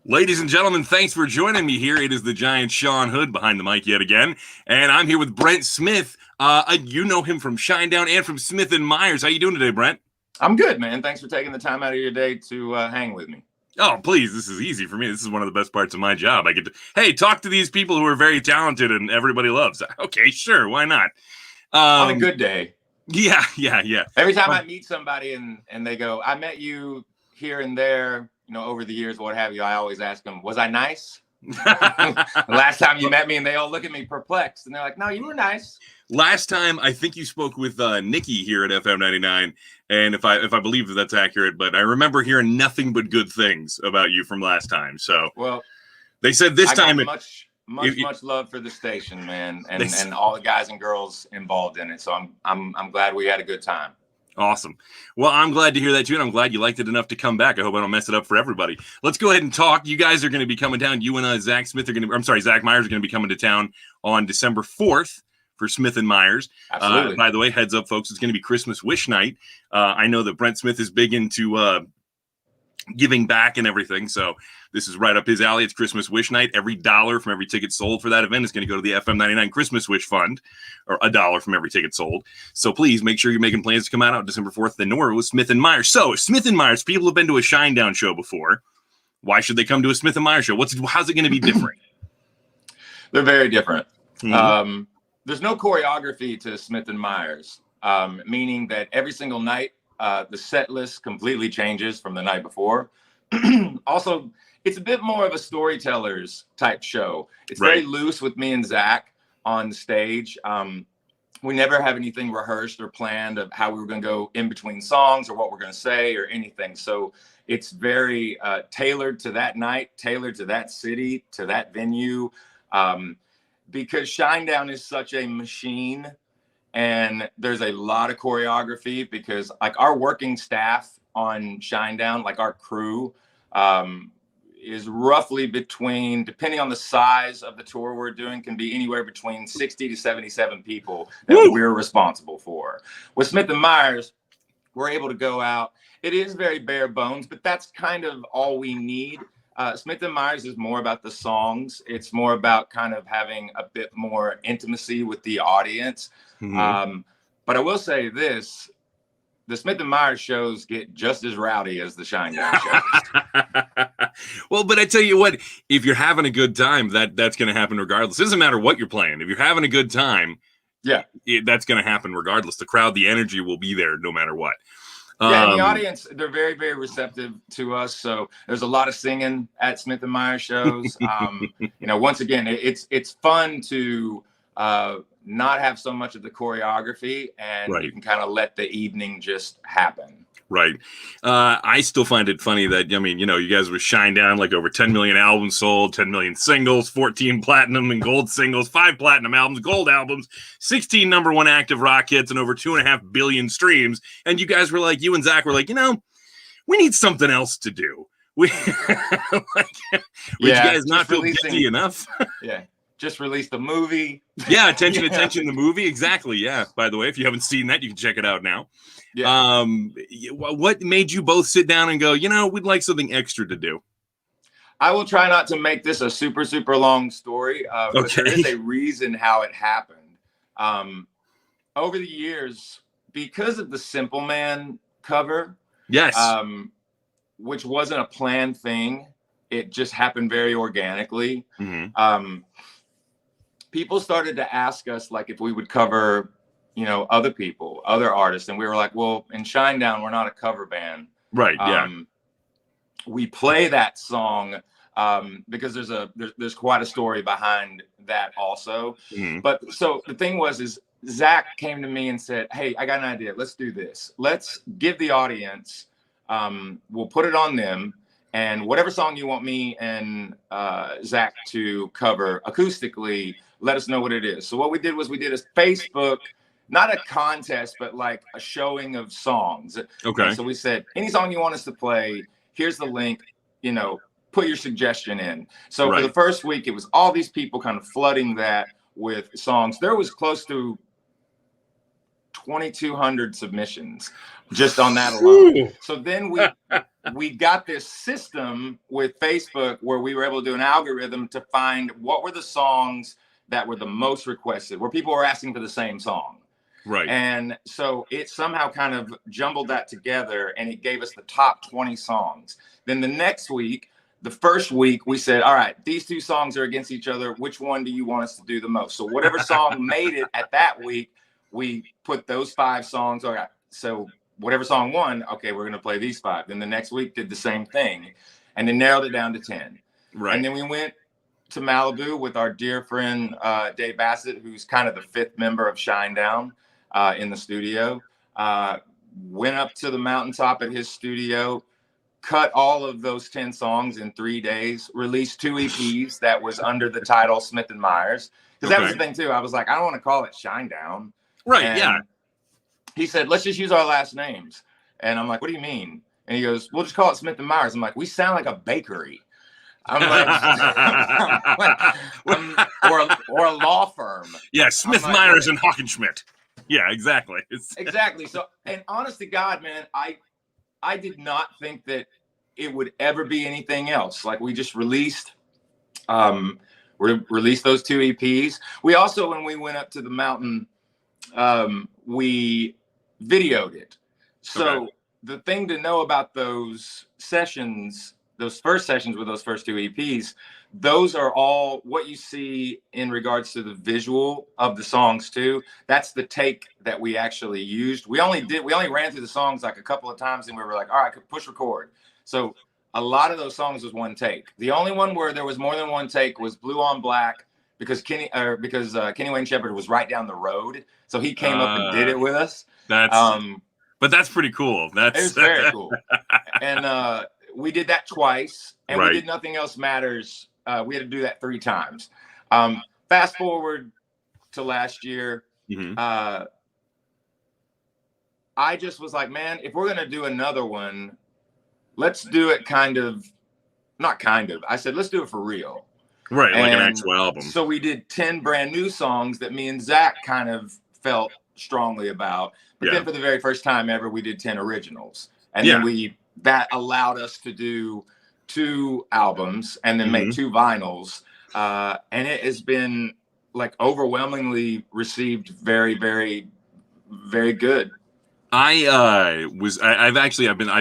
Ladies and gentlemen, thanks for joining me here. It is the giant Sean Hood behind the mic yet again, and I'm here with Brent Smith. You know him from Shinedown and from Smith and Myers. How you doing today, Brent? I'm good, man. Thanks for taking the time out of your day to hang with me. Oh, please, this is easy for me. This is one of the best parts of my job. I get to, hey, talk to these people who are very talented and everybody loves. Okay, sure, why not? On a good day. Yeah. Every time I meet somebody and they go, I met you here and there, over the years, what have you, I always ask them, was I nice? The last time you met me, and they all look at me perplexed, and they're like, no, you were nice. Last time, I think you spoke with Nikki here at FM 99, and if I believe that that's accurate, but I remember hearing nothing but good things about you from last time. So, well, they said this time much love for the station, man, and all the guys and girls involved in it. So I'm glad we had a good time. Awesome. Well, I'm glad to hear that too, and I'm glad you liked it enough to come back. I hope I don't mess it up for everybody. Let's go ahead and talk. You guys are going to be coming down. You and Zach Myers are going to be coming to town on December 4th for Smith and Myers. Absolutely. By the way, heads up, folks, it's going to be Christmas Wish Night. I know that Brent Smith is big into giving back and everything, so this is right up his alley. It's Christmas Wish Night. Every $1 from every ticket sold for that event is going to go to the FM 99 Christmas Wish Fund, or $1 from every ticket sold. So please make sure you're making plans to come out on December 4th in Norva with Smith and Myers. So Smith and Myers, people have been to a Shinedown show before. Why should they come to a Smith and Myers show? How's it going to be different? They're very different. Mm-hmm. There's no choreography to Smith and Myers, meaning that every single night, the set list completely changes from the night before. Also, it's a bit more of a storyteller's type show. It's very loose with me and Zach on the stage. We never have anything rehearsed or planned of how we were going to go in between songs or what we're going to say or anything. So it's very tailored to that night, tailored to that city, to that venue. Because Shinedown is such a machine, and there's a lot of choreography, because like our working staff on Shinedown, like our crew, is roughly between, depending on the size of the tour we're doing, can be anywhere between 60 to 77 people that we're responsible for. With Smith and Myers, we're able to go out. It is very bare bones, but that's kind of all we need. Smith and Myers is more about the songs. It's more about kind of having a bit more intimacy with the audience. Mm-hmm. But I will say this, the Smith and Myers shows get just as rowdy as the Shinedown shows. Well, but I tell you what, if you're having a good time, that's going to happen regardless. It doesn't matter what you're playing. If you're having a good time, that's going to happen regardless. The crowd, the energy will be there no matter what. Yeah, and the audience, they're very, very receptive to us. So there's a lot of singing at Smith and Myers shows. Once again, it's fun to not have so much of the choreography, and you can kind of let the evening just happen. Right. I still find it funny that, you guys were Shinedown, like over 10 million albums sold, 10 million singles, 14 platinum and gold singles, 5 platinum albums, gold albums, 16 number 1 active rock hits, and over 2.5 billion streams. And you guys were like, you and Zach were like, we need something else to do. Would you guys not feel guilty enough? Just released a movie. Yeah, attention, the movie. Exactly. Yeah. By the way, if you haven't seen that, you can check it out now. Yeah. What made you both sit down and go, we'd like something extra to do? I will try not to make this a super, super long story. But there is a reason how it happened. Over the years, because of the Simple Man cover, which wasn't a planned thing, it just happened very organically. Mm-hmm. People started to ask us, like, if we would cover, other people, other artists. And we were like, well, in Shinedown, we're not a cover band. Right. We play that song because there's quite a story behind that also. Mm-hmm. But so the thing is Zach came to me and said, hey, I got an idea. Let's do this. Let's give the audience, we'll put it on them. And whatever song you want me and Zach to cover acoustically, let us know what it is. So what we did was we did a Facebook, not a contest, but like a showing of songs. Okay. And so we said, any song you want us to play, here's the link, put your suggestion in. So for the first week, it was all these people kind of flooding that with songs. There was close to 2,200 submissions just on that alone. So then we got this system with Facebook where we were able to do an algorithm to find what were the songs that were the most requested, where people were asking for the same song. Right. And so it somehow kind of jumbled that together, and it gave us the top 20 songs. Then the next week, the first week, we said, all right, these two songs are against each other. Which one do you want us to do the most? So whatever song made it at that week, we put those 5 songs. All right, so whatever song won, okay, we're going to play these 5. Then the next week did the same thing, and then narrowed it down to 10. Right. And then we went to Malibu with our dear friend Dave Bassett, who's kind of the 5th member of Shinedown in the studio. Went up to the mountaintop at his studio, cut all of those 10 songs in 3 days, released 2 EPs that was under the title Smith and Myers. Because that was the thing too. I was like, I don't want to call it Shinedown. Right. And yeah. He said, let's just use our last names. And I'm like, what do you mean? And he goes, we'll just call it Smith and Myers. I'm like, we sound like a bakery. I'm like, or a law firm. Yeah, Smith, like, Myers, and Hockenschmidt. Yeah, exactly. Exactly. So, and honest to God, man, I did not think that it would ever be anything else. Like, we just released those 2 EPs. We also, when we went up to the mountain, we videoed it. So the thing to know about those sessions, those first sessions with those first 2 EPs, those are all what you see in regards to the visual of the songs too. That's the take that we actually used. We only ran through the songs like a couple of times, and we were like, all right, push record. So a lot of those songs was one take. The only one where there was more than one take was Blue on Black, because Kenny Wayne Shepherd was right down the road, so he came up and did it with us. But that's pretty cool. It was very cool. And we did that twice, and we did Nothing Else Matters. We had to do that 3 times. Fast forward to last year, I just was like, man, if we're gonna do another one, let's do it I said, let's do it for real. Right, like an actual album. So we did 10 brand new songs that me and Zach kind of felt strongly about. But then for the very first time ever, we did 10 originals. And then that allowed us to do 2 albums and then make 2 vinyls. And it has been like overwhelmingly received very, very, very good. I've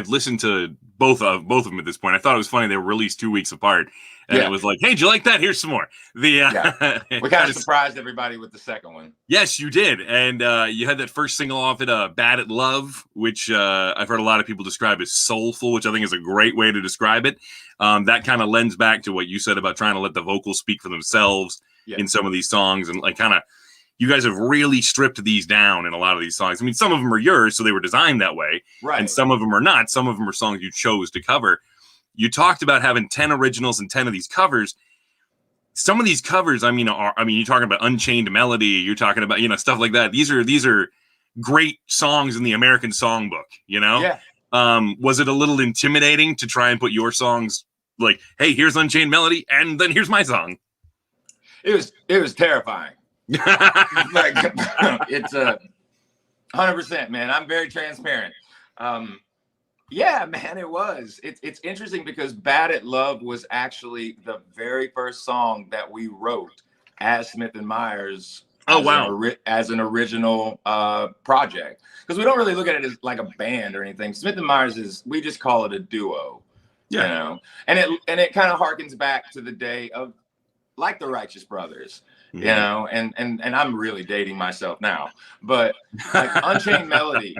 listened to both of them at this point. I thought it was funny they were released 2 weeks apart. And it was like, hey, did you like that? Here's some more. We kind of surprised everybody with the second one. Yes, you did. And you had that first single off it, Bad at Love, which I've heard a lot of people describe as soulful, which I think is a great way to describe it. That kind of lends back to what you said about trying to let the vocals speak for themselves in some of these songs. And like kind of, you guys have really stripped these down in a lot of these songs. I mean, some of them are yours, so they were designed that way. Right. And some of them are not. Some of them are songs you chose to cover. You talked about having 10 originals and 10 of these covers. Some of these covers, you're talking about Unchained Melody. You're talking about, stuff like that. These are great songs in the American songbook, Yeah. Was it a little intimidating to try and put your songs like, hey, here's Unchained Melody, and then here's my song? It was terrifying. Like, it's 100%, man. I'm very transparent. Yeah, man, it was. It's interesting because Bad at Love was actually the very first song that we wrote as Smith and Myers. Oh, wow. As an original project. Because we don't really look at it as like a band or anything. Smith and Myers we just call it a duo. And it kind of harkens back to the day of like the Righteous Brothers, and I'm really dating myself now, but like Unchained Melody.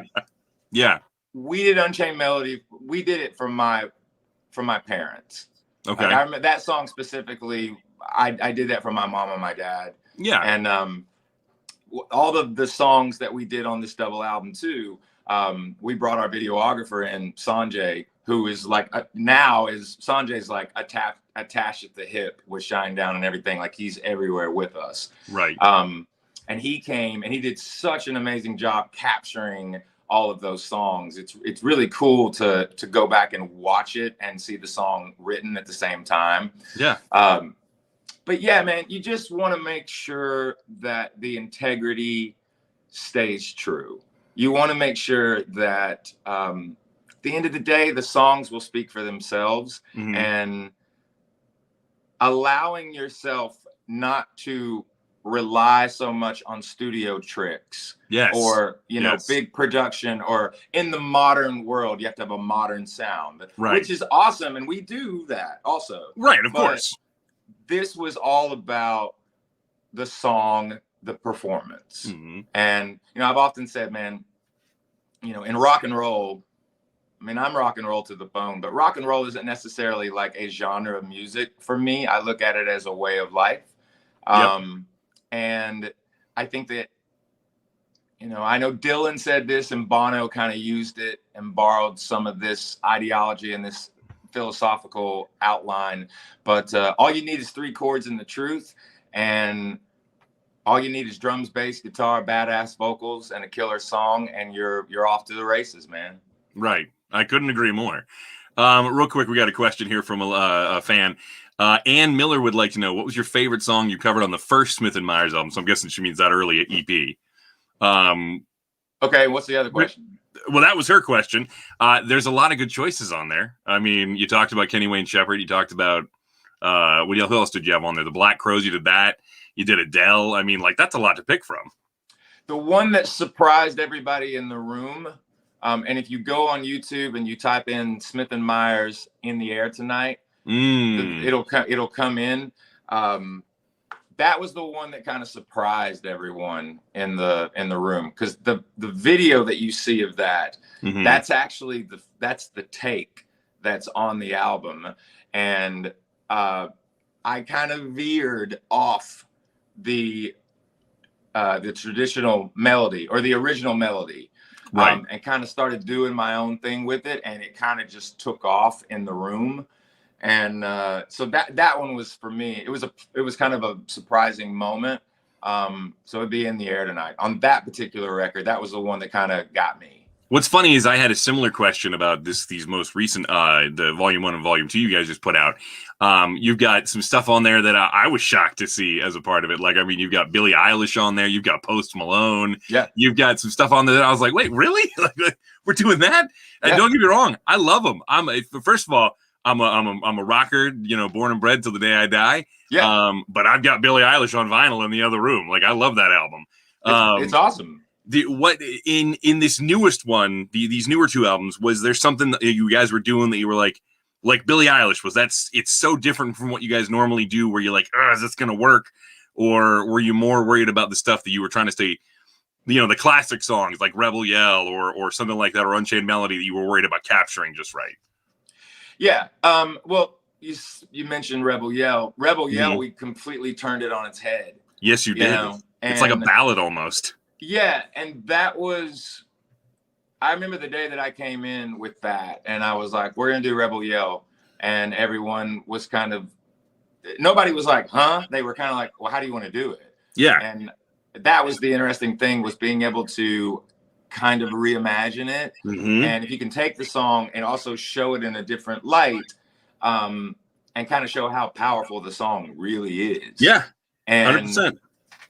Yeah. We did Unchained Melody. We did it from my parents. Okay. Like, I remember that song specifically. I did that for my mom and my dad. Yeah. And all of the songs that we did on this double album too, we brought our videographer in, Sanjay, who is like Sanjay's like attached at the hip with Shinedown and everything. Like, he's everywhere with us. Right. And he came and he did such an amazing job capturing all of those songs. It's really cool to go back and watch it and see the song written at the same time. Yeah. But yeah, man, you just want to make sure that the integrity stays true. You want to make sure that the end of the day, the songs will speak for themselves, and allowing yourself not to rely so much on studio tricks, or big production, or in the modern world you have to have a modern sound, which is awesome, and we do that also, of course. This was all about the song, the performance. And I've often said, man, in rock and roll, I mean, I'm rock and roll to the bone, but rock and roll isn't necessarily like a genre of music for me. I look at it as a way of life. And I think that, I know Dylan said this and Bono kind of used it and borrowed some of this ideology and this philosophical outline, but all you need is 3 chords and the truth, and all you need is drums, bass, guitar, badass vocals, and a killer song, and you're off to the races, man. Right. I couldn't agree more. Real quick, we got a question here from a fan. Ann Miller would like to know, what was your favorite song you covered on the first Smith & Myers album? So I'm guessing she means that early EP. Okay, what's the other question? Well, that was her question. There's a lot of good choices on there. I mean, you talked about Kenny Wayne Shepherd. You talked about, who else did you have on there? The Black Crowes, you did that. You did Adele. I mean, like, that's a lot to pick from. The one that surprised everybody in the room, and if you go on YouTube and you type in Smith & Myers In the Air Tonight, it'll come in. That was the one that kind of surprised everyone in the room, because the video that you see of that, that's actually that's the take that's on the album, and I kind of veered off the traditional melody, or the original melody, and kind of started doing my own thing with it, and it kind of just took off in the room. And so that one was, for me, it was kind of a surprising moment. So it'd be In the Air Tonight on that particular record. That was the one that kind of got me. What's funny is I had a similar question about these most recent, the Volume 1 and Volume 2 you guys just put out. You've got some stuff on there that I was shocked to see as a part of it. Like, I mean, you've got Billie Eilish on there. You've got Post Malone. Yeah. You've got some stuff on there that I was like, wait, really? Like, we're doing that? And don't get me wrong, I love them. First of all, I'm a rocker, born and bred till the day I die. Yeah. But I've got Billie Eilish on vinyl in the other room. Like, I love that album. It's awesome. What in this newest one, these newer 2 albums, was there something that you guys were doing that you were like Billie Eilish it's so different from what you guys normally do, where you're like, is this gonna work? Or were you more worried about the stuff that you were trying to stay, the classic songs like Rebel Yell or something like that, or Unchained Melody, that you were worried about capturing just right? Yeah. Well, you mentioned Rebel Yell. Rebel Yell, we completely turned it on its head. Yes, you did. It's like a ballad almost. Yeah, and that was, I remember the day that I came in with that, and I was like, we're going to do Rebel Yell. And everyone was nobody was like, huh? They were kind of like, well, how do you want to do it? Yeah. And that was the interesting thing, was being able to kind of reimagine it. And if you can take the song and also show it in a different light, and kind of show how powerful the song really is. Yeah, and 100%.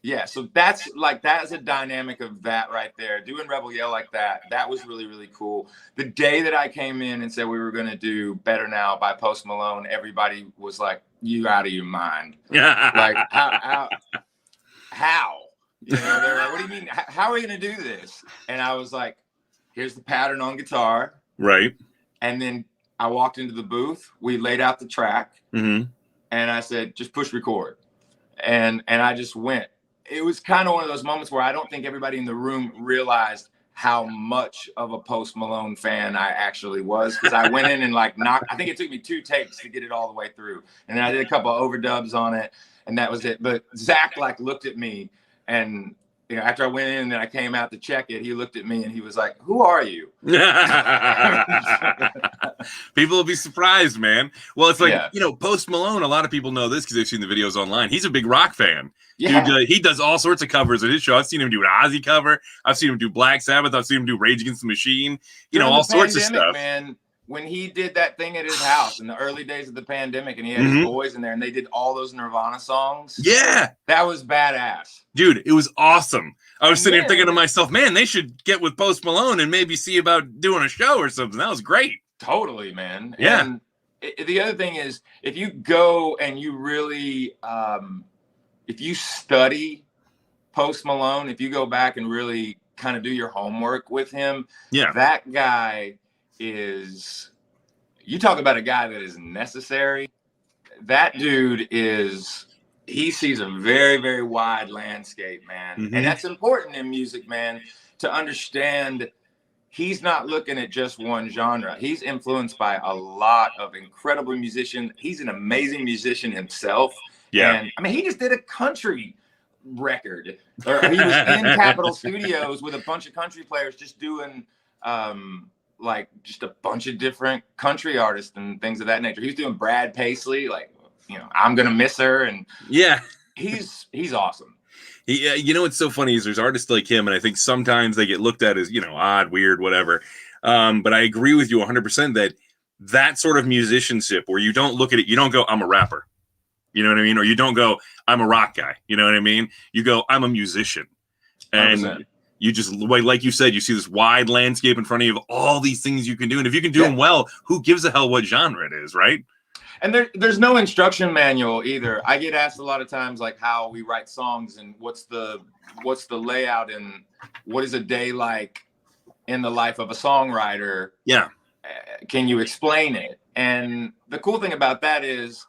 Yeah, so that's a dynamic of that right there. Doing Rebel Yell like that was really, really cool. The day that I came in and said we were going to do Better Now by Post Malone, everybody was like, you out of your mind. Like, how? They're like, what do you mean? How are we going to do this? And I was like, here's the pattern on guitar. Right. And then I walked into the booth. We laid out the track. And I said, just push record. And I just went. It was kind of one of those moments where I don't think everybody in the room realized how much of a Post Malone fan I actually was, because I went in and I think it took me 2 takes to get it all the way through. And then I did a couple of overdubs on it, and that was it. But Zach looked at me, and after I went in and I came out to check it, he looked at me and he was like, who are you? People will be surprised, man. Well, it's like, Post Malone, a lot of people know this because they've seen the videos online. He's a big rock fan. Yeah. Dude, he does all sorts of covers at his show. I've seen him do an Ozzy cover. I've seen him do Black Sabbath. I've seen him do Rage Against the Machine. All sorts of stuff. Man, when he did that thing at his house in the early days of the pandemic, and he had his boys in there, and they did all those Nirvana songs. Yeah, that was badass, dude. It was awesome. I was sitting here thinking to then- myself, man, they should get with Post Malone and maybe see about doing a show or something. That was great. Totally, man. Yeah. And the other thing is, if you go and you really, if you study Post Malone, if you go back and really kind of do your homework with him, that guy is, you talk about a guy that is necessary. That dude is, he sees a very, very wide landscape, man. And that's important in music, man, to understand he's not looking at just one genre. He's influenced by a lot of incredible musicians. He's an amazing musician himself. Yeah. And I mean, he just did a country record. Or he was in Capitol Studios with a bunch of country players just doing like just a bunch of different country artists and things of that nature. He was doing Brad Paisley, like, you know, I'm Gonna Miss Her. And he's awesome. Yeah, you know what's so funny is there's artists like him, and I think sometimes they get looked at as, you know, odd, weird, whatever. But I agree with you 100% that sort of musicianship where you don't look at it, you don't go, I'm a rapper. You know what I mean? Or you don't go, I'm a rock guy. You know what I mean? You go, I'm a musician. And 100%. you just, like you said, you see this wide landscape in front of you of all these things you can do. And if you can do them well, who gives a hell what genre it is, right? And there's no instruction manual either. I get asked a lot of times, like, how we write songs and what's the layout and what is a day like in the life of a songwriter. Yeah. Can you explain it? And the cool thing about that is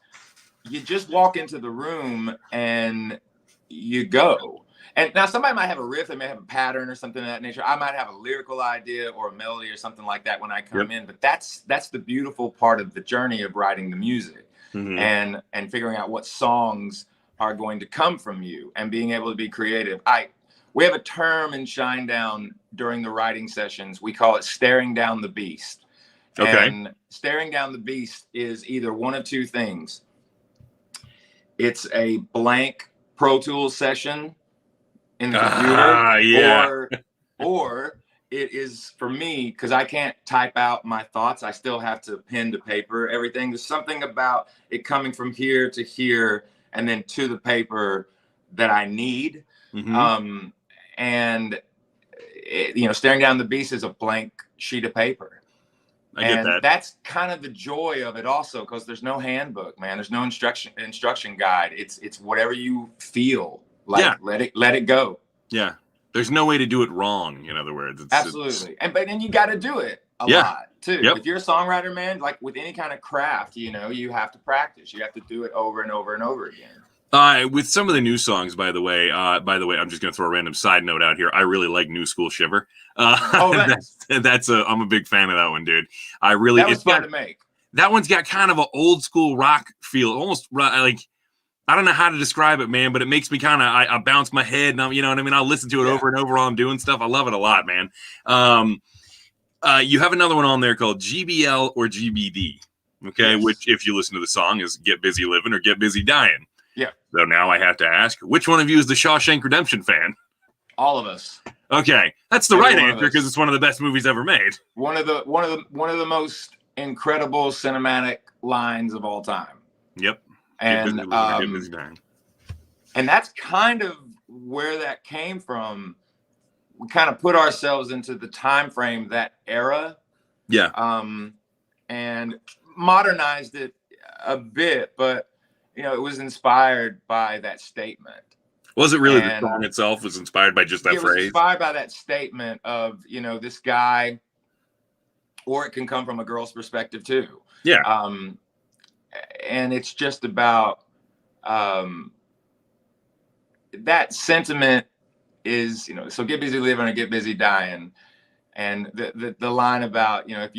you just walk into the room and you go. And now somebody might have a riff, they may have a pattern or something of that nature. I might have a lyrical idea or a melody or something like that when I come in. But that's the beautiful part of the journey of writing the music and figuring out what songs are going to come from you and being able to be creative. We have a term in Shinedown during the writing sessions. We call it staring down the beast. Okay. And staring down the beast is either one of two things. It's a blank Pro Tools session in the computer, or it is, for me, because I can't type out my thoughts, I still have to pen to paper everything. There's something about it coming from here to here and then to the paper that I need. And you know, staring down the beast is a blank sheet of paper. I get that. That's kind of the joy of it also, because there's no handbook, man. There's no instruction guide. It's whatever you feel like. Let it go. Yeah. There's no way to do it wrong, in other words. Absolutely. But then you got to do it a lot too. If you're a songwriter, man, like with any kind of craft, you know, you have to practice. You have to do it over and over and over again. With some of the new songs, by the way, I'm just going to throw a random side note out here. I really like New School Shiver. Nice. I'm a big fan of that one, dude. That was fun to make. That one's got kind of an old school rock feel, almost like, I don't know how to describe it, man, but it makes me kind of, I bounce my head, and you know what I mean? I'll listen to it over and over while I'm doing stuff. I love it a lot, man. You have another one on there called GBL or GBD, okay? Which, if you listen to the song, is Get Busy Living or Get Busy Dying. Yeah. So now I have to ask, which one of you is the Shawshank Redemption fan? All of us. Okay, that's the right answer because it's one of the best movies ever made. One of the most incredible cinematic lines of all time. Yep. And that's kind of where that came from. We kind of put ourselves into the time frame, that era. Yeah. And modernized it a bit, but you know, it was inspired by that statement. Was it really? The song itself was inspired by just that phrase? It was inspired by that statement of, you know, this guy, or it can come from a girl's perspective too. Yeah. And it's just about that sentiment is, you know, so get busy living or get busy dying. And the line about, you know, if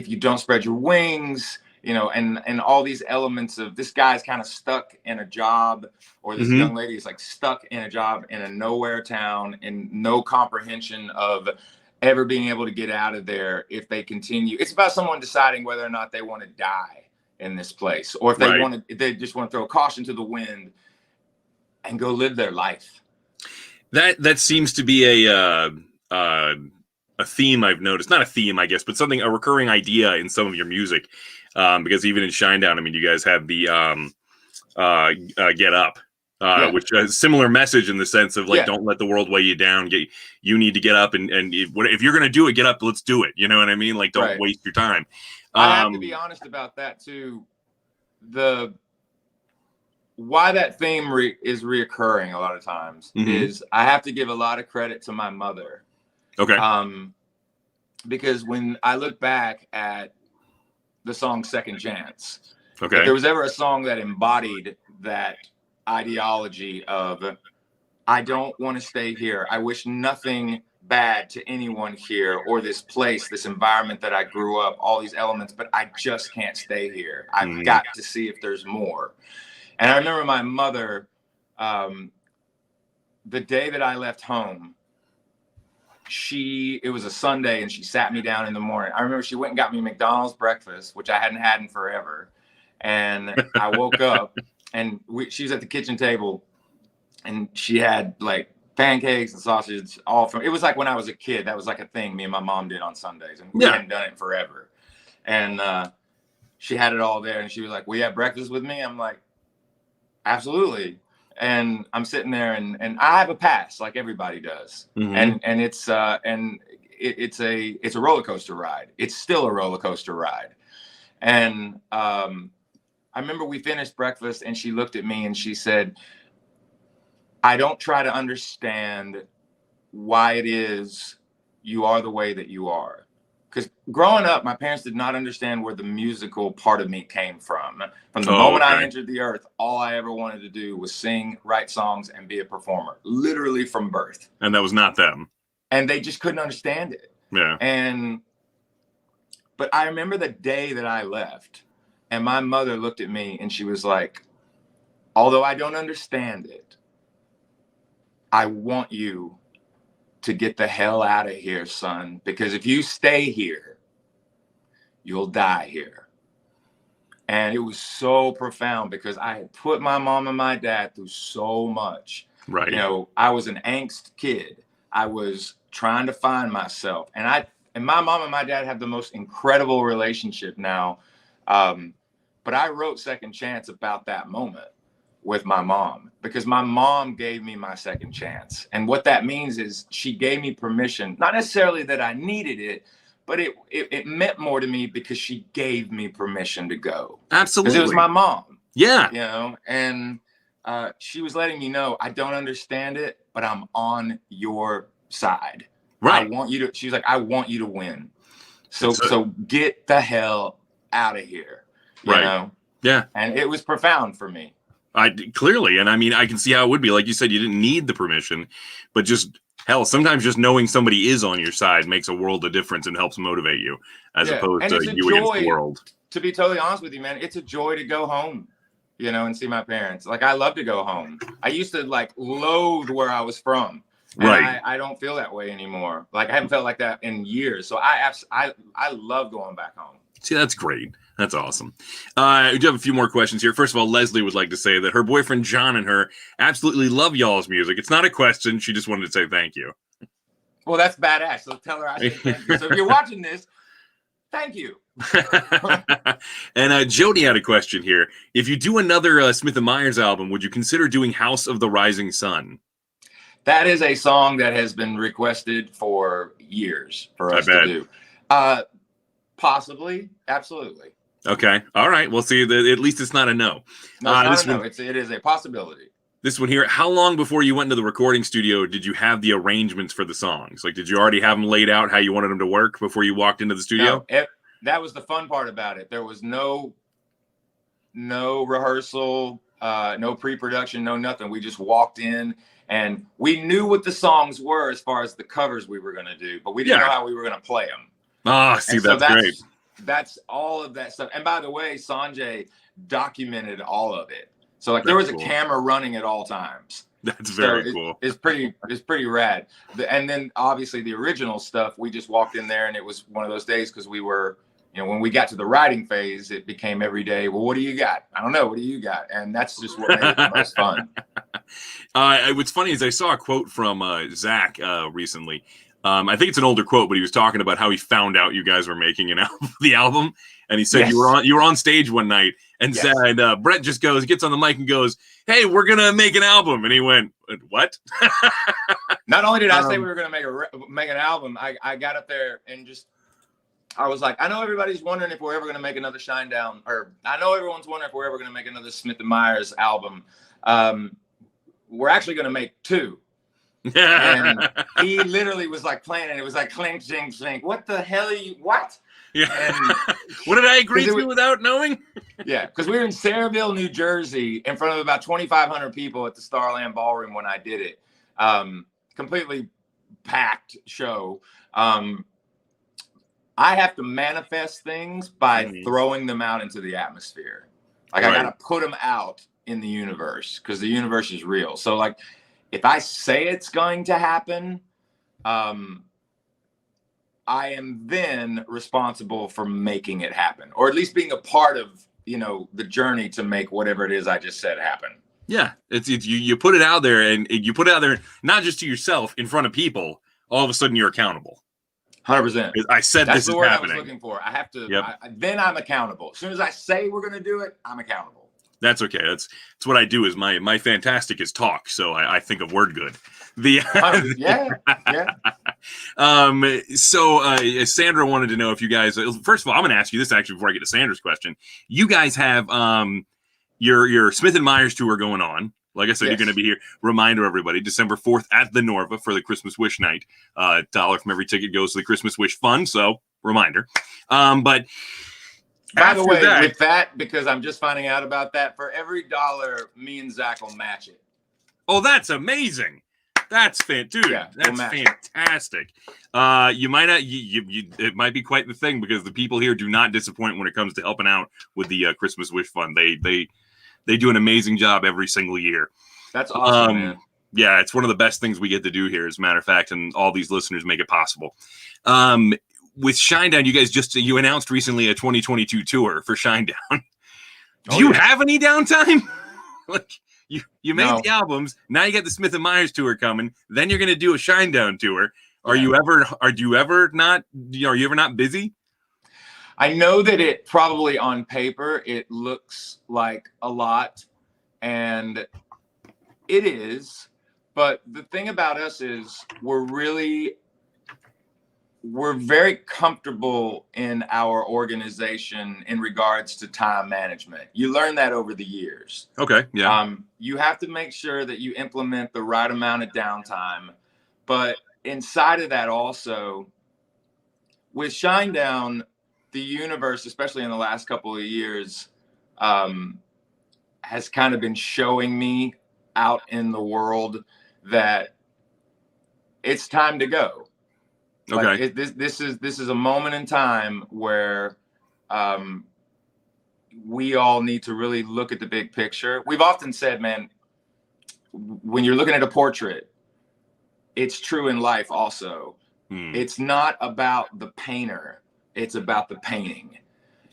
you don't spread your wings, you know, and all these elements of this guy's kind of stuck in a job, or this young lady is like stuck in a job in a nowhere town and no comprehension of ever being able to get out of there if they continue. It's about someone deciding whether or not they want to die in this place, or if they just want to throw caution to the wind and go live their life. That seems to be a theme I've noticed, not a theme, I guess, but a recurring idea in some of your music. Because even in Shinedown, I mean, you guys have the Get Up, which has a similar message in the sense of like, don't let the world weigh you down. You need to get up, and if you're going to do it, get up, let's do it. You know what I mean? Like, don't waste your time. I have to be honest about that too. Why that theme is reoccurring a lot of times is I have to give a lot of credit to my mother. Okay. Because when I look back at the song Second Chance, if okay, there was ever a song that embodied that ideology of, I don't want to stay here. I wish nothing bad to anyone here or this place, this environment that I grew up, all these elements, but I just can't stay here. I've got to see if there's more. And I remember my mother, the day that I left home, it was a Sunday, and she sat me down in the morning. I remember she went and got me McDonald's breakfast, which I hadn't had in forever. And I woke up, and she was at the kitchen table, and she had like pancakes and sausage, it was like when I was a kid, that was like a thing me and my mom did on Sundays, and we hadn't done it in forever. And she had it all there, and she was like, "Will you have breakfast with me?" I'm like, "Absolutely." And I'm sitting there, and I have a past like everybody does. And it's a roller coaster ride. It's still a roller coaster ride. And I remember we finished breakfast, and she looked at me and she said, "I don't try to understand why it is you are the way that you are." Because growing up, my parents did not understand where the musical part of me came from. From the moment I entered the earth, all I ever wanted to do was sing, write songs, and be a performer, literally from birth. And that was not them. And they just couldn't understand it. Yeah. But I remember the day that I left, and my mother looked at me and she was like, "Although I don't understand it, I want you to get the hell out of here, son, because if you stay here, you'll die here." And it was so profound because I had put my mom and my dad through so much. Right. You know, I was an angst kid. I was trying to find myself. And my mom and my dad have the most incredible relationship now. But I wrote Second Chance about that moment with my mom, because my mom gave me my second chance. And what that means is she gave me permission, not necessarily that I needed it, but it meant more to me because she gave me permission to go. Absolutely. Because it was my mom. Yeah. You know, and she was letting me know, I don't understand it, but I'm on your side. Right. She was like, "I want you to win. So get the hell out of here." You know? Yeah. And it was profound for me. Clearly, and I mean, I can see how it would be. Like you said, you didn't need the permission, but just hell, sometimes just knowing somebody is on your side makes a world of difference and helps motivate you, as opposed to you against the world. To be totally honest with you, man, it's a joy to go home, you know, and see my parents. Like, I love to go home. I used to like loathe where I was from. And I don't feel that way anymore. Like, I haven't felt like that in years. So I love going back home. See, that's great. That's awesome. We do have a few more questions here. First of all, Leslie would like to say that her boyfriend John and her absolutely love y'all's music. It's not a question. She just wanted to say thank you. Well, that's badass. So tell her I said thank you. So if you're watching this, thank you. And Jody had a question here. If you do another Smith & Myers album, would you consider doing House of the Rising Sun? That is a song that has been requested for years for us to do. Possibly. Absolutely. Okay. All right. Well, see, at least it's not a no. No, it's not a no. It is a possibility. This one here, how long before you went into the recording studio did you have the arrangements for the songs? Like, did you already have them laid out how you wanted them to work before you walked into the studio? No, that was the fun part about it. There was no rehearsal, no pre-production, no nothing. We just walked in and we knew what the songs were as far as the covers we were going to do, but we didn't know how we were going to play them. Ah, see, that's great. That's all of that stuff. And by the way, Sanjay documented all of it. So like there was a camera running at all times. That's very cool. It's pretty rad. And then obviously the original stuff, we just walked in there and it was one of those days because we were, you know, when we got to the writing phase, it became every day, well, what do you got? I don't know. What do you got? And that's just what made it the most fun. What's funny is I saw a quote from Zach recently. I think it's an older quote, but he was talking about how he found out you guys were making the album, and he said you were on stage one night and said Brent just gets on the mic and goes, "Hey, we're gonna make an album," and he went, "What?" Not only did I say we were gonna make an album, I got up there and I was like, I know everybody's wondering if we're ever gonna make another Shinedown, or I know everyone's wondering if we're ever gonna make another Smith and Myers album. We're actually gonna make 2. And he literally was like playing, and it was like clink, clink, clink. What the hell are you? What? Yeah. And what did I agree to without knowing? Yeah, because we were in Sayreville, New Jersey, in front of about 2,500 people at the Starland Ballroom when I did it. Completely packed show. I have to manifest things by throwing them out into the atmosphere. Like I got to put them out in the universe, because the universe is real. So like, if I say it's going to happen, I am then responsible for making it happen, or at least being a part of, the journey to make whatever it is I just said happen. Yeah, it's you put it out there, and you put it out there not just to yourself, in front of people. All of a sudden, you're accountable. 100%. I said That's this the is word happening. I was looking for. I have to. Then I'm accountable. As soon as I say we're going to do it, I'm accountable. That's okay. That's what I do. Is my fantastic is talk. So I think of word good. So Sandra wanted to know if you guys. First of all, I'm going to ask you this actually before I get to Sandra's question. You guys have your Smith and Myers tour going on. Like I said, you're going to be here. Reminder, everybody, December 4th at the Norva for the Christmas Wish Night. $1 from every ticket goes to the Christmas Wish Fund. So reminder. But by the way, with that, because I'm just finding out about that, for every $1, me and Zach will match it. Oh, that's amazing. That's fantastic. Yeah, that's fantastic. You might not, it might be quite the thing, because the people here do not disappoint when it comes to helping out with the Christmas Wish Fund. They do an amazing job every single year. That's awesome, man. Yeah, it's one of the best things we get to do here, as a matter of fact, and all these listeners make it possible. With Shinedown, you guys you announced recently a 2022 tour for Shinedown. Do you have any downtime? Like you made the albums, now you got the Smith and Myers tour coming, then you're going to do a Shinedown tour. Are you ever not busy? I know that it probably on paper it looks like a lot, and it is, but the thing about us is we're very comfortable in our organization in regards to time management. You learn that over the years. Okay. Yeah. You have to make sure that you implement the right amount of downtime, but inside of that also, with Shinedown, the universe, especially in the last couple of years, has kind of been showing me out in the world that it's time to go. Okay. Like this is a moment in time where we all need to really look at the big picture. We've often said, man, when you're looking at a portrait, it's true in life also. It's not about the painter, it's about the painting.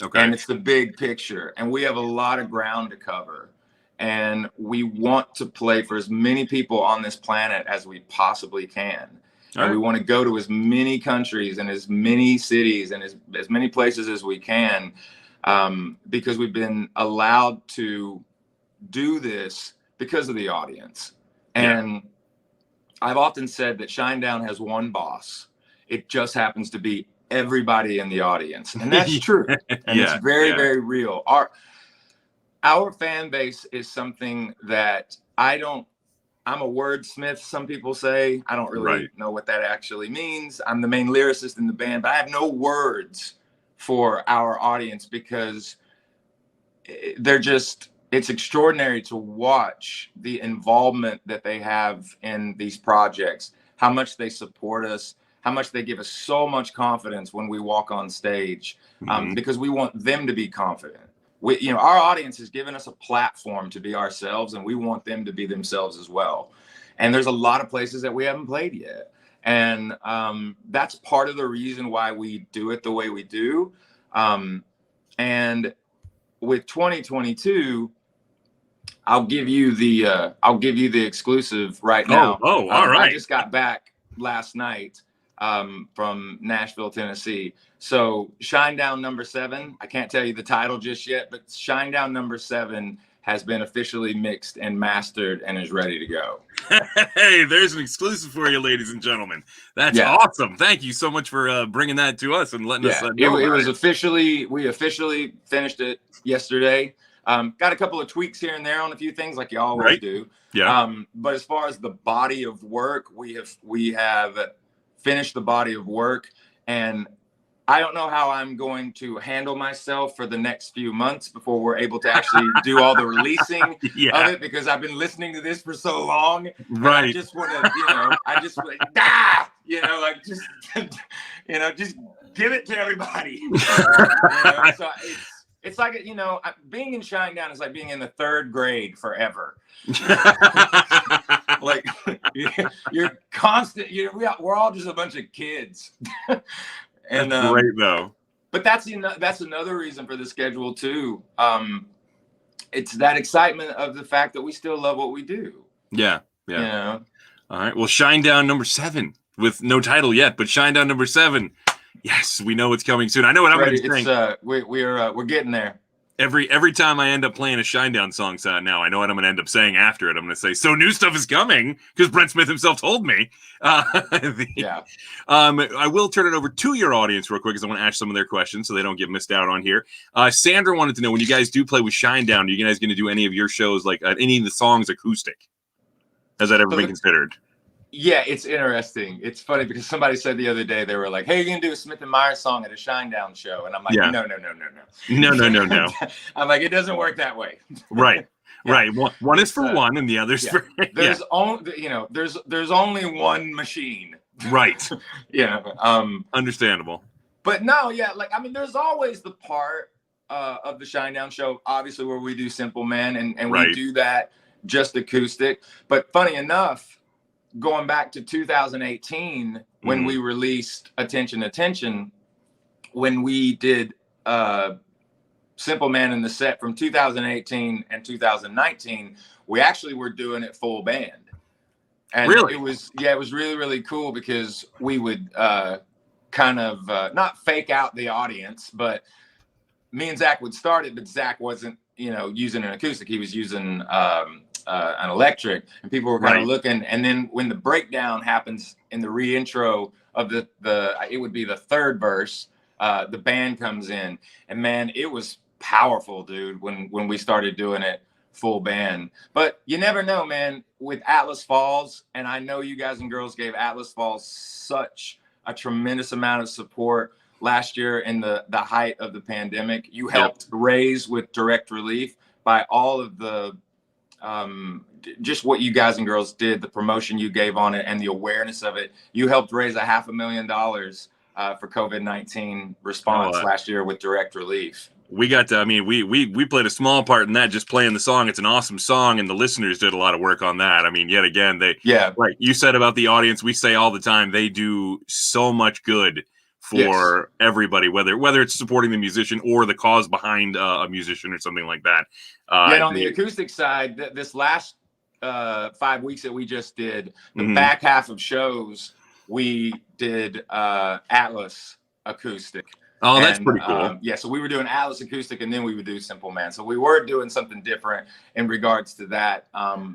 Okay. And it's the big picture. And we have a lot of ground to cover. And we want to play for as many people on this planet as we possibly can. And we want to go to as many countries and as many cities and as many places as we can, because we've been allowed to do this because of the audience. And I've often said that Shinedown has one boss. It just happens to be everybody in the audience. And that's true. And it's very, very real. Our fan base is something that I'm a wordsmith, some people say. I don't really know what that actually means. I'm the main lyricist in the band, but I have no words for our audience, because it's extraordinary to watch the involvement that they have in these projects, how much they support us, how much they give us so much confidence when we walk on stage, because we want them to be confident. Our audience has given us a platform to be ourselves, and we want them to be themselves as well. And there's a lot of places that we haven't played yet. And that's part of the reason why we do it the way we do. And with 2022, I'll give you the exclusive right now. All right. I just got back last night. from Nashville, Tennessee. So Shinedown number 7, I can't tell you the title just yet, but Shinedown number 7 has been officially mixed and mastered and is ready to go. Hey, there's an exclusive for you, ladies and gentlemen. That's awesome. Thank you so much for bringing that to us and letting us know it was officially, we officially finished it yesterday. Got a couple of tweaks here and there on a few things like you always do. Yeah. But as far as the body of work, we have finished the body of work, and I don't know how I'm going to handle myself for the next few months before we're able to actually do all the releasing of it, because I've been listening to this for so long. Right. I just want to, just give it to everybody. So it's like, being in Shinedown is like being in the 3rd grade forever. Like you're constant. We're all just a bunch of kids. And that's great though. But that's another reason for the schedule too. It's that excitement of the fact that we still love what we do. Yeah. All right. Well, Shinedown number 7 with no title yet, but Shinedown number 7. Yes, we know it's coming soon. I know what I'm going to sing. We're getting there. Every time I end up playing a Shinedown song now, I know what I'm going to end up saying after it. I'm going to say, so new stuff is coming, because Brent Smith himself told me. I will turn it over to your audience real quick, because I want to ask some of their questions so they don't get missed out on here. Sandra wanted to know, when you guys do play with Shinedown, are you guys going to do any of your shows, like any of the songs acoustic? Has that ever been considered? Yeah, it's interesting. It's funny because somebody said the other day, they were like, hey, you're going to do a Smith & Myers song at a Shinedown show. And I'm like, no. No. I'm like, it doesn't work that way. Right. Right. One is for one and the other's for... There's only one machine. Right. Understandable. But no, there's always the part of the Shinedown show, obviously, where we do Simple Man, and we do that just acoustic. But funny enough, going back to 2018, when we released Attention, when we did Simple Man in the set from 2018 and 2019, we actually were doing it full band. And really? It was really, really cool, because we would kind of not fake out the audience, but me and Zach would start it, but Zach wasn't, using an acoustic. He was using an electric, and people were kind of looking. And then when the breakdown happens in the re-intro of it would be the 3rd verse, the band comes in, and man, it was powerful, dude, when we started doing it full band. But you never know, man, with Atlas Falls, and I know you guys and girls gave Atlas Falls such a tremendous amount of support last year in the height of the pandemic. You helped raise with Direct Relief by all of the just what you guys and girls did, the promotion you gave on it, and the awareness of it. You helped raise $500,000 for COVID-19 response last year with Direct Relief. We got to, we played a small part in that, just playing the song. It's an awesome song, and the listeners did a lot of work on that. Yet again, like you said about the audience, we say all the time, they do so much good for everybody, whether it's supporting the musician or the cause behind a musician or something like that. And on the acoustic side, this last 5 weeks that we just did, the back half of shows, we did Atlas acoustic. Oh, that's pretty cool. So we were doing Atlas acoustic, and then we would do Simple Man. So we were doing something different in regards to that.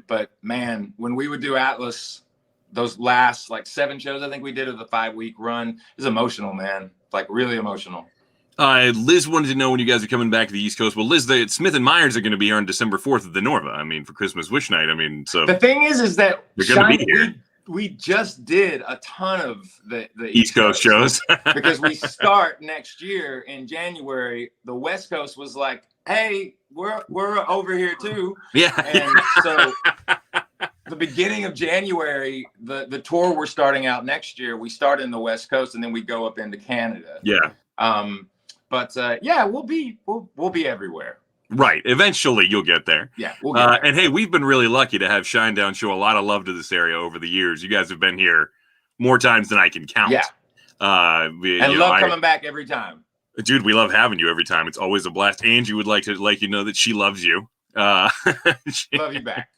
But man, when we would do Atlas, those last 7 shows I think we did of the 5-week run, is emotional, man. Like really emotional. Liz wanted to know when you guys are coming back to the East Coast. Well, Liz, the Smith & Myers are going to be here on December 4th at the Norva. For Christmas Wish Night. So the thing is that they're going to be here. We just did a ton of the East Coast shows because we start next year in January. The West Coast was like, "Hey, we're over here too." Yeah. And so the beginning of January, the tour we're starting out next year, we start in the West Coast, and then we go up into Canada. Yeah. We'll be everywhere. Right. Eventually you'll get there. Yeah. We'll get there. And hey, we've been really lucky to have Shinedown show a lot of love to this area over the years. You guys have been here more times than I can count. Yeah. Coming back every time. Dude, we love having you every time. It's always a blast. Angie would like to let you know that she loves you. Love you back.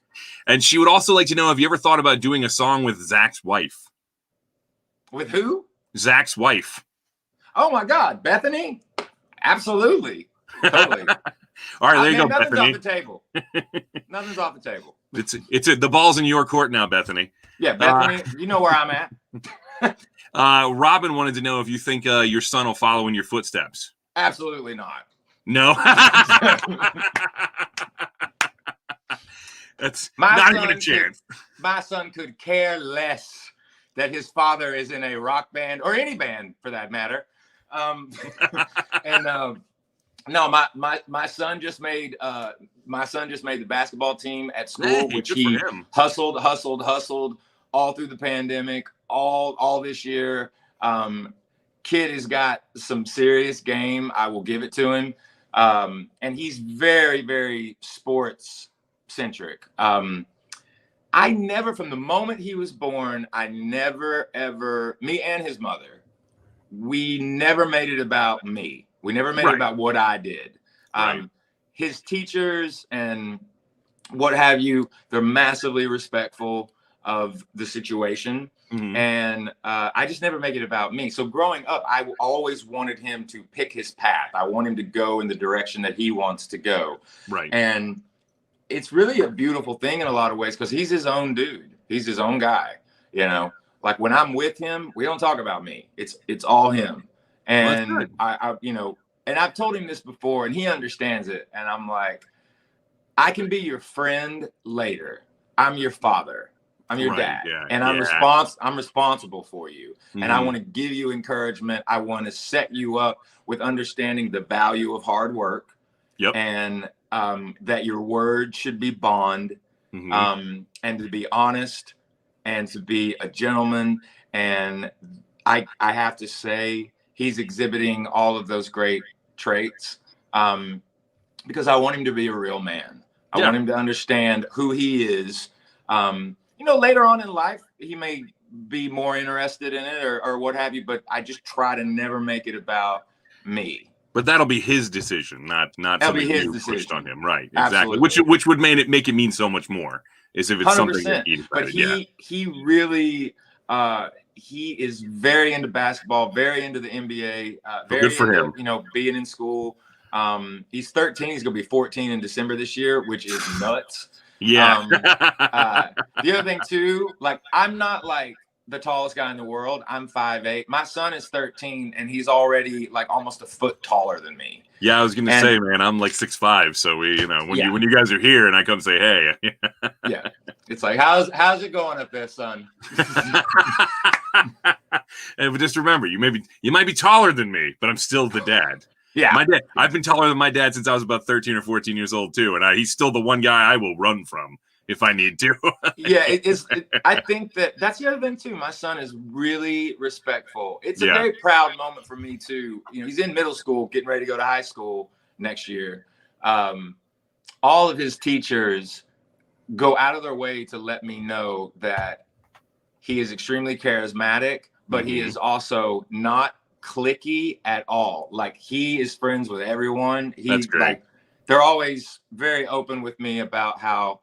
And she would also like to know, have you ever thought about doing a song with Zach's wife? With who? Zach's wife. Oh my God, Bethany. Absolutely. Totally. All right, there you go, nothing's Bethany. Off the table. Nothing's off the table. The ball's in your court now, Bethany. Yeah, Bethany, you know where I'm at. Robin wanted to know if you think your son will follow in your footsteps. Absolutely not. No. That's not even a chance. My son could care less that his father is in a rock band or any band for that matter. No, my son just made the basketball team at school, which he hustled all through the pandemic, all this year. Kid has got some serious game. I will give it to him. And he's very, very sports centric. I never, from the moment he was born, I never, ever, me and his mother, we never made it about me. We never made it about what I did. His teachers and what have you, they're massively respectful of the situation. And I just never make it about me. So growing up, I always wanted him to pick his path. I want him to go in the direction that he wants to go. Right. And it's really a beautiful thing in a lot of ways because he's his own dude. He's his own guy. You know, like when I'm with him, we don't talk about me. It's all him. And I you know, and I've told him this before and he understands it. And I'm like, I can be your friend later. I'm your father. I'm your dad. And I'm responsible for you. And I want to give you encouragement. I want to set you up with understanding the value of hard work. And that your word should be bond, and to be honest and to be a gentleman. And I have to say he's exhibiting all of those great traits because I want him to be a real man. I want him to understand who he is. You know, later on in life, he may be more interested in it or what have you, but I just try to never make it about me. But that'll be his decision, not something you pushed on him, right? Exactly. Absolutely. Which would make it mean so much more, is if it's 100%. Something that he decided. But he really he is very into basketball, very into the NBA, very good for him. You know, being in school. He's 13. He's gonna be 14 in December this year, which is nuts. Yeah. The other thing too, like I'm not like the tallest guy in the world. I'm 5'8". My son is 13 and he's already like almost a foot taller than me. Yeah, I was gonna say, man, I'm like 6'5", so we, you know, when you guys are here and I come say, hey. Yeah. It's like, how's it going up there, son? And just remember, you might be taller than me, but I'm still the dad. Yeah, my dad. I've been taller than my dad since I was about 13 or 14 years old too, and he's still the one guy I will run from if I need to. Yeah, I think that's the other thing too. My son is really respectful. It's a very proud moment for me too. You know, he's in middle school, getting ready to go to high school next year. All of his teachers go out of their way to let me know that he is extremely charismatic, but he is also not cliquey at all. Like he is friends with everyone. That's great. Like, they're always very open with me about how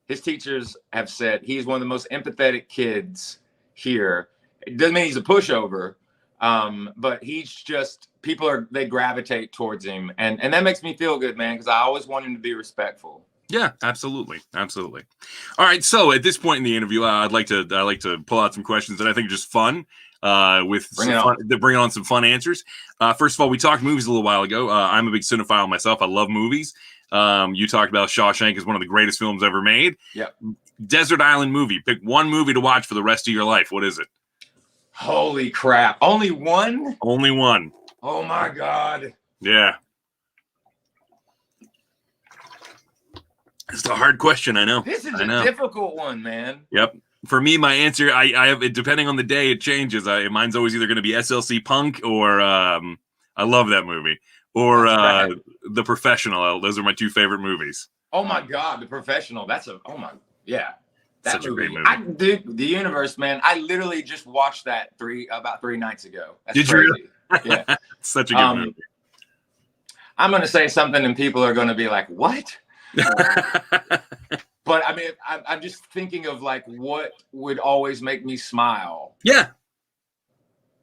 his teachers have said he's one of the most empathetic kids here. It doesn't mean he's a pushover, but he's just they gravitate towards him, and that makes me feel good, man, because I always want him to be respectful. Yeah, absolutely. All right, so at this point in the interview, I'd like to pull out some questions that I think are just fun. Bring on some fun answers. First of all, we talked movies a little while ago. I'm a big cinephile myself. I love movies. You talked about Shawshank as one of the greatest films ever made. Yeah. Desert Island movie. Pick one movie to watch for the rest of your life. What is it? Holy crap. Only one? Only one. Oh my God. Yeah. It's a hard question, I know. This is a difficult one, man. Yep. For me, my answer, I have it, depending on the day, it changes. Mine's always either going to be SLC Punk or I love that movie, or The Professional. Those are my two favorite movies. Oh my God, The Professional. That's such a great movie. Dude, The Universe, man. I literally just watched that about 3 nights ago. That's Did crazy. You? Yeah, such a good movie. I'm going to say something, and people are going to be like, "What?" But I mean, I'm just thinking of like what would always make me smile. Yeah.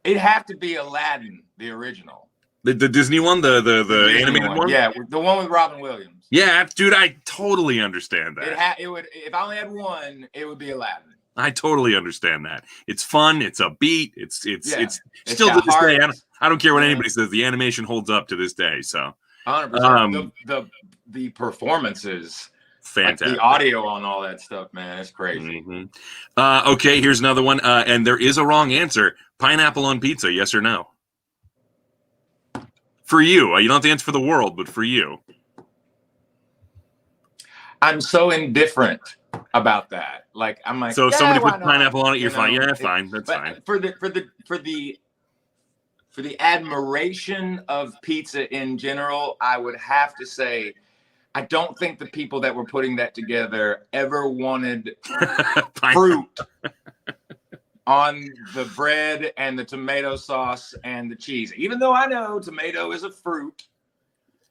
It'd have to be Aladdin, the original. The Disney one, the Disney animated one? Yeah, the one with Robin Williams. Yeah, dude, I totally understand that. It would, if I only had one, it would be Aladdin. I totally understand that. It's fun. It's a beat. It's still to this heart. day. I don't care what anybody says. The animation holds up to this day. So 100%. The performances, fantastic. Like the audio on all that stuff, man, it's crazy. Mm-hmm. Okay, here's another one. And there is a wrong answer. Pineapple on pizza, yes or no? For you. You don't have to answer for the world, but for you. I'm so indifferent about that. Like, I'm like, so if somebody puts pineapple on it, you're fine. Yeah, fine. That's fine. For the admiration of pizza in general, I would have to say, I don't think the people that were putting that together ever wanted fruit on the bread and the tomato sauce and the cheese. Even though I know tomato is a fruit.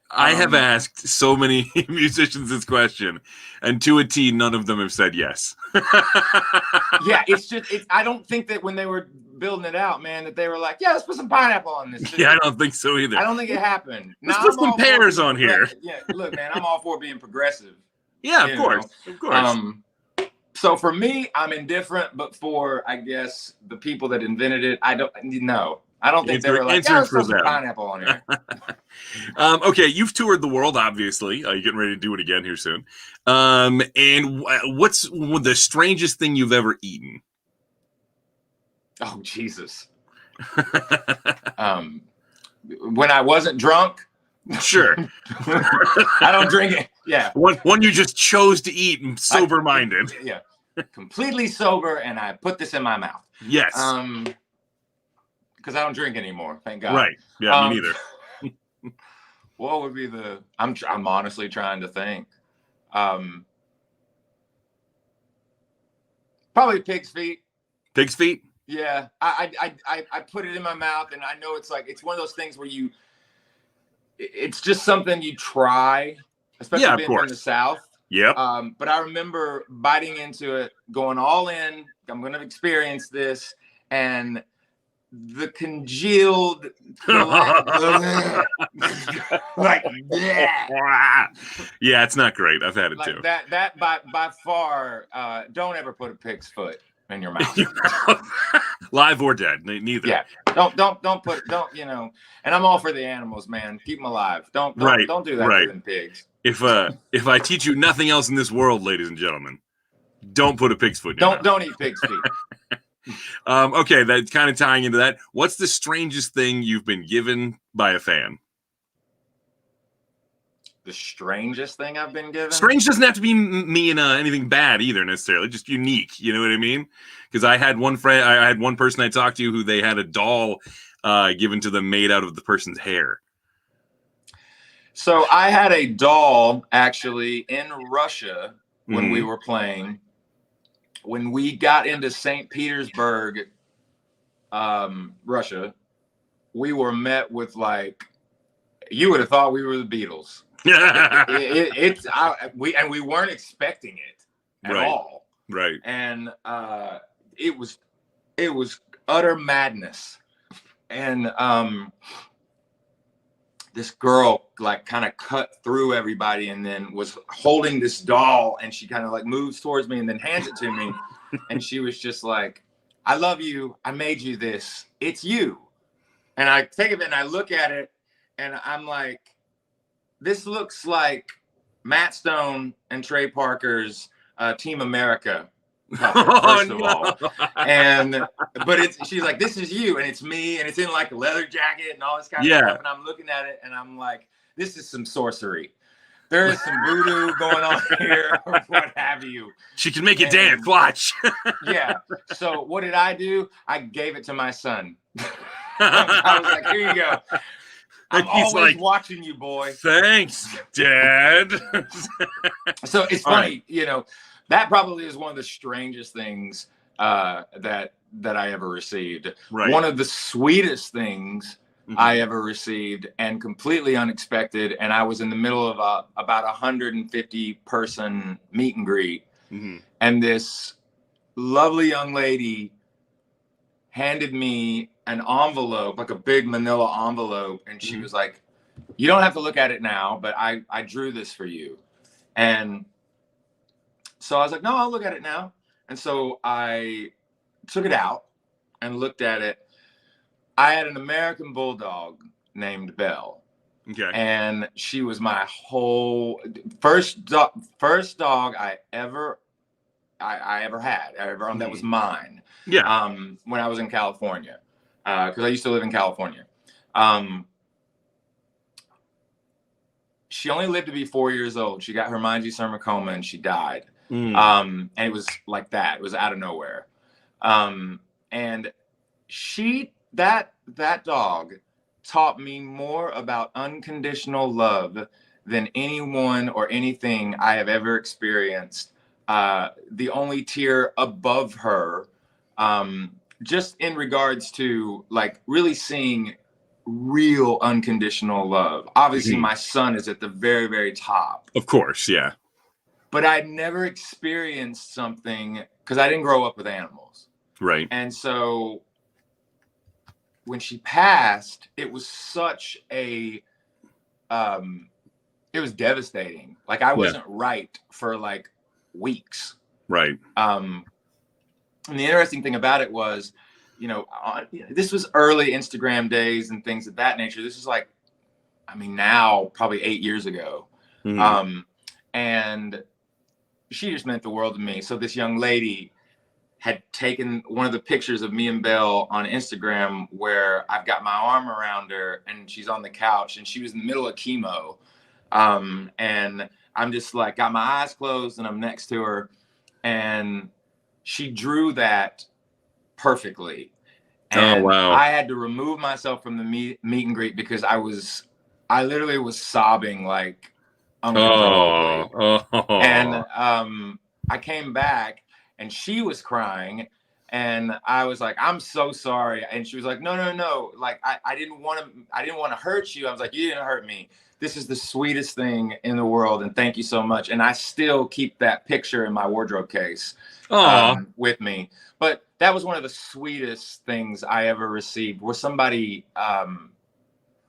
I have asked so many musicians this question, and to a T, none of them have said yes. Yeah, I don't think that when they were building it out, man, that they were like, yeah, let's put some pineapple on this. Yeah, I don't think so either. I don't think it happened. Let's put some pears on here. Yeah, look, man, I'm all for being progressive. Yeah, of course. So for me, I'm indifferent, but for, I guess, the people that invented it, I don't think they were like, yeah, let's put some pineapple on here. Okay, you've toured the world, obviously. You're getting ready to do it again here soon. And what's the strangest thing you've ever eaten? Oh, Jesus. When I wasn't drunk. Sure. I don't drink it. Yeah. One you just chose to eat and sober-minded. Yeah. Completely sober, and I put this in my mouth. Yes. Because I don't drink anymore, thank God. Right. Yeah, me neither. What would be I'm honestly trying to think. Probably pig's feet. Pig's feet? Yeah. I put it in my mouth, and I know it's one of those things where it's just something you try, especially being from the South. Yeah. But I remember biting into it, going all in. I'm going to experience this, and the congealed, like, yeah, it's not great. I've had it too. That by far, don't ever put a pig's foot in your mouth. Live or dead, neither. Yeah, don't put, and I'm all for the animals, man. Keep them alive. Don't do that to them pigs. If I teach you nothing else in this world, ladies and gentlemen, don't put a pig's foot in your mouth. Don't eat pig's feet. Okay, that's kind of tying into that. What's the strangest thing you've been given by a fan? The strangest thing I've been given? Strange doesn't have to be mean anything bad either necessarily. Just unique. You know what I mean? Because I had one person I talked to who they had a doll given to them made out of the person's hair. So I had a doll actually in Russia when we were playing. When we got into St. Petersburg, Russia, we were met with you would have thought we were the Beatles. We weren't expecting it at all. Right. And it was utter madness. And this girl kind of cut through everybody and then was holding this doll, and she kind of moves towards me and then hands it to me. And she was just like, I love you. I made you this. It's you. And I take it and I look at it and I'm like, this looks like Matt Stone and Trey Parker's Team America. First of all, she's like, this is you, and it's me, and it's in a leather jacket and all this kind of stuff, and I'm looking at it and I'm like, this is some sorcery. There is some voodoo going on here, or what have you. She can make it dance. Watch. Yeah. So what did I do? I gave it to my son. I was like, here you go. I'm always watching you, boy. Thanks, Dad. So it's funny, that probably is one of the strangest things that I ever received. Right. One of the sweetest things I ever received, and completely unexpected. And I was in the middle of about 150 person meet and greet, and this lovely young lady handed me an envelope, like a big manila envelope. And she was like, you don't have to look at it now, but I drew this for you. And so I was like, no, I'll look at it now. And so I took it out and looked at it. I had an American bulldog named Belle. Okay. And she was my whole first dog I ever had. That was mine. Yeah. When I was in California, because I used to live in California. She only lived to be 4 years old. She got hemangiosarcoma and she died. And it was like that. It was out of nowhere. And that dog taught me more about unconditional love than anyone or anything I have ever experienced. The only tier above her, just in regards to like really seeing real unconditional love. Obviously, my son is at the very, very top. Of course, yeah. But I'd never experienced something because I didn't grow up with animals. Right. And so when she passed, it was such a, it was devastating. Like I wasn't right for like weeks. Right. And the interesting thing about it was, this was early Instagram days and things of that nature. This is like, now probably 8 years ago. And she just meant the world to me. So this young lady had taken one of the pictures of me and Belle on Instagram where I've got my arm around her and she's on the couch and she was in the middle of chemo. And I'm just like, got my eyes closed and I'm next to her. And she drew that perfectly. And wow. I had to remove myself from the meet and greet because I literally was sobbing like uncontrollably. And I came back and she was crying and I was like, I'm so sorry. And she was like, no. Like, I didn't want to hurt you. I was like, you didn't hurt me. This is the sweetest thing in the world. And thank you so much. And I still keep that picture in my wardrobe case with me. But that was one of the sweetest things I ever received where somebody,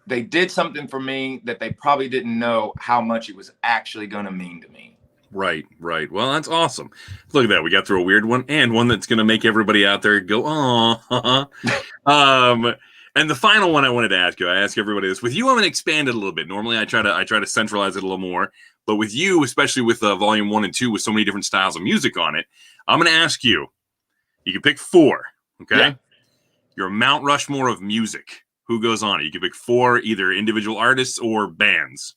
they did something for me that they probably didn't know how much it was actually going to mean to me. Right. Well, that's awesome. Look at that. We got through a weird one and one that's going to make everybody out there go, oh. And the final one I wanted to ask you, I ask everybody this. With you, I'm going to expand it a little bit. Normally, I try to centralize it a little more. But with you, especially with Volume 1 and 2, with so many different styles of music on it, I'm going to ask you. You can pick 4, okay? Yeah. Your Mount Rushmore of music. Who goes on it? You can pick 4, either individual artists or bands.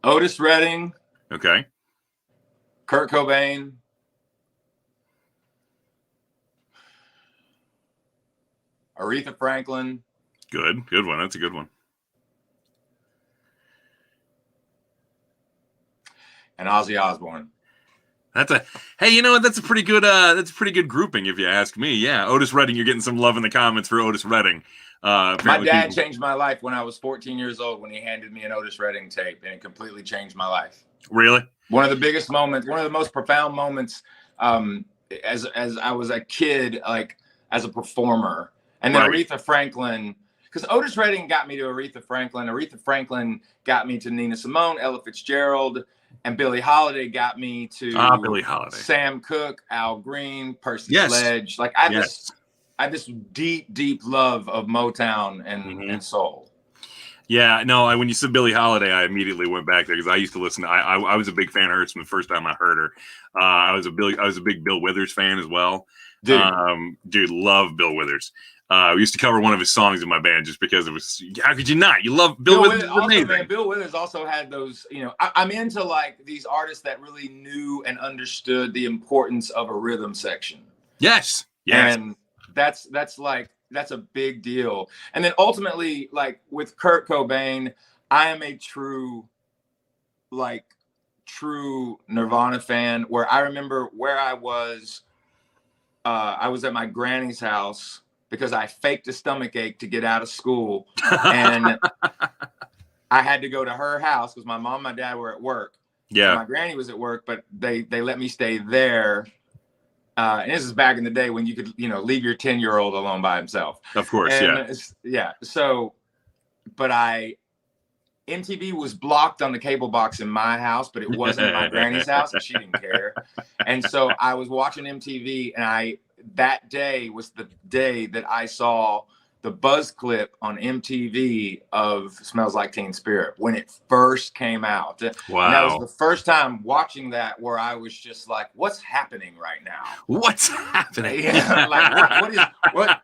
Otis Redding. Okay. Kurt Cobain. Aretha Franklin. Good one. That's a good one. And Ozzy Osbourne. That's a pretty good grouping if you ask me. Yeah, Otis Redding, you're getting some love in the comments for Otis Redding. My dad changed my life when I was 14 years old when he handed me an Otis Redding tape, and it completely changed my life. Really? One of the biggest moments, one of the most profound moments, as I was a kid, like as a performer, and then Aretha Franklin. Because Otis Redding got me to Aretha Franklin. Aretha Franklin got me to Nina Simone, Ella Fitzgerald. And Billie Holiday got me to Billie Holiday. Sam Cooke, Al Green, Percy Sledge. Like I have this deep love of Motown and soul. Yeah, no. When you said Billie Holiday, I immediately went back there because I used to listen. I was a big fan of hers from the first time I heard her. I was a big Bill Withers fan as well. Dude, love Bill Withers. We used to cover one of his songs in my band just because it was. How could you not? You love Bill Withers. Also, amazing. Man, Bill Withers also had those. I'm into like these artists that really knew and understood the importance of a rhythm section. Yes. And that's a big deal. And then ultimately, like with Kurt Cobain, I am a true Nirvana fan. Where I remember where I was at my granny's house. Because I faked a stomach ache to get out of school. And I had to go to her house because my mom and my dad were at work. Yeah. And my granny was at work, but they let me stay there And this is back in the day when you could, leave your 10-year-old alone by himself. Of course, And yeah. So, but MTV was blocked on the cable box in my house, but it wasn't at my granny's house, and she didn't care. And so I was watching MTV, and that day was the day that I saw the buzz clip on MTV of Smells Like Teen Spirit when it first came out. Wow. And that was the first time watching that where I was just like, what's happening right now? What's happening? Yeah, like what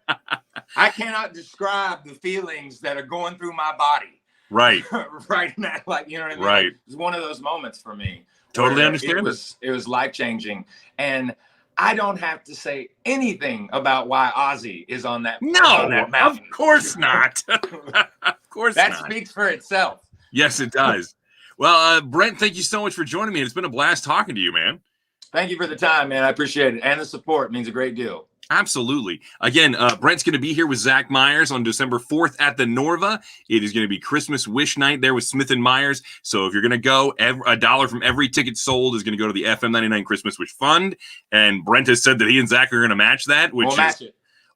I cannot describe the feelings that are going through my body. Right. Right now, like, you know what I mean? Right. It was one of those moments for me. Totally understand. It was life-changing. And I don't have to say anything about why Ozzy is on that. No, that mountain. Of course not. Of course that not. speaks for itself. Yes, it does. Well, Brent, thank you so much for joining me. It's been a blast talking to you, man. Thank you for the time, man. I appreciate it. And the support means a great deal. Absolutely. Again, Brent's going to be here with Zach Myers on December 4th at the Norva. It is going to be Christmas Wish Night there with Smith and Myers. So if you're going to go, $1 from every ticket sold is going to go to the FM99 Christmas Wish Fund. And Brent has said that he and Zach are going to match that, which is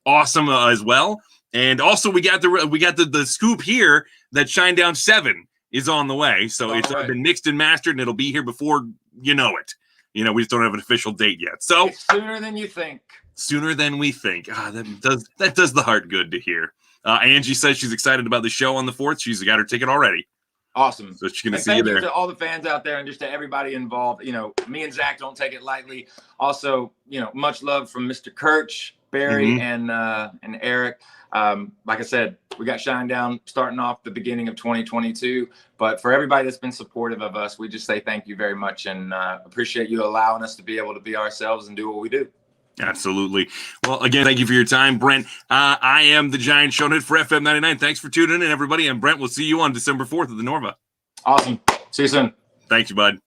awesome as well. And also we got the scoop here that Shinedown 7 is on the way. So it's been mixed and mastered, and it'll be here before you know it. We just don't have an official date yet. So it's sooner than you think. Sooner than we think. That does the heart good to hear. Angie says she's excited about the show on the 4th. She's got her ticket already. Awesome. So she's going to see you there. Thank you to all the fans out there and just to everybody involved. Me and Zach don't take it lightly. Also, much love from Mr. Kirch, Barry, and Eric. Like I said, we got Shinedown starting off the beginning of 2022. But for everybody that's been supportive of us, we just say thank you very much and appreciate you allowing us to be able to be ourselves and do what we do. Absolutely. Well, again, thank you for your time, Brent. I am the Giant Showhead for FM99. Thanks for tuning in, everybody. And Brent, we'll see you on December 4th at the Norva. Awesome. See you soon. Thank you, bud.